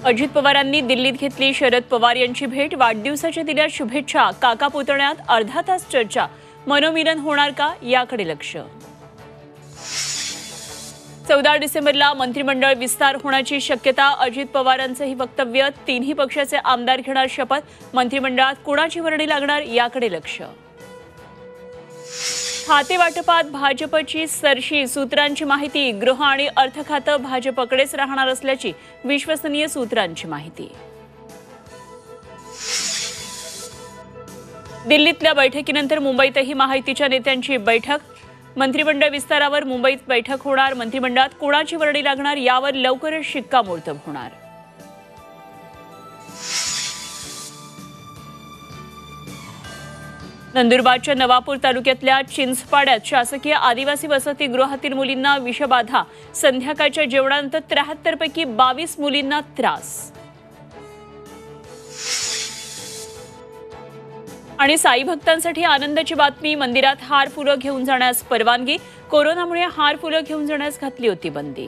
अजित पवारांनी दिल्लीत घेतली शरद पवार यांची भेट। वाढदिवसाच्या दिल्या शुभेच्छा। काका पुतण्यात अर्धा तास चर्चा। मनोमिलन होणार का याकडे लक्ष। 14 डिसेंबरला मंत्रिमंडळ विस्तार होण्याची शक्यता। अजित पवारांचंही वक्तव्य। तिन्ही पक्षाचे आमदार घेणार शपथ। मंत्रिमंडळात कोणाची वर्णी लागणार याकडे लक्ष। खाते वाटपात भाजपची सरशी। सूत्रांची माहिती। गृह आणि अर्थ खातं भाजपकडेच राहणार असल्याची विश्वसनीय सूत्रांची माहिती। दिल्लीतल्या बैठकीनंतर मुंबईतही महायुतीच्या नेत्यांची बैठक। मंत्रिमंडळ विस्तारावर मुंबईत बैठक होणार। मंत्रिमंडळात कोणाची वर्णी लागणार यावर लवकरच शिक्कामोर्तब होणार। नंदुरबारच्या नवापूर तालुक्यातल्या चिंचपाड्यात शासकीय आदिवासी वसतिगृहातील मुलींना विषबाधा। संध्याकाळच्या जेवणानंतर 73 पैकी 22 मुलींना त्रास। आणि साई भक्तांसाठी आनंदाची बातमी। मंदिरात हार फुलं घेऊन जाण्यास परवानगी। कोरोनामुळे हार फुलं घेऊन जाण्यास घातली होती बंदी।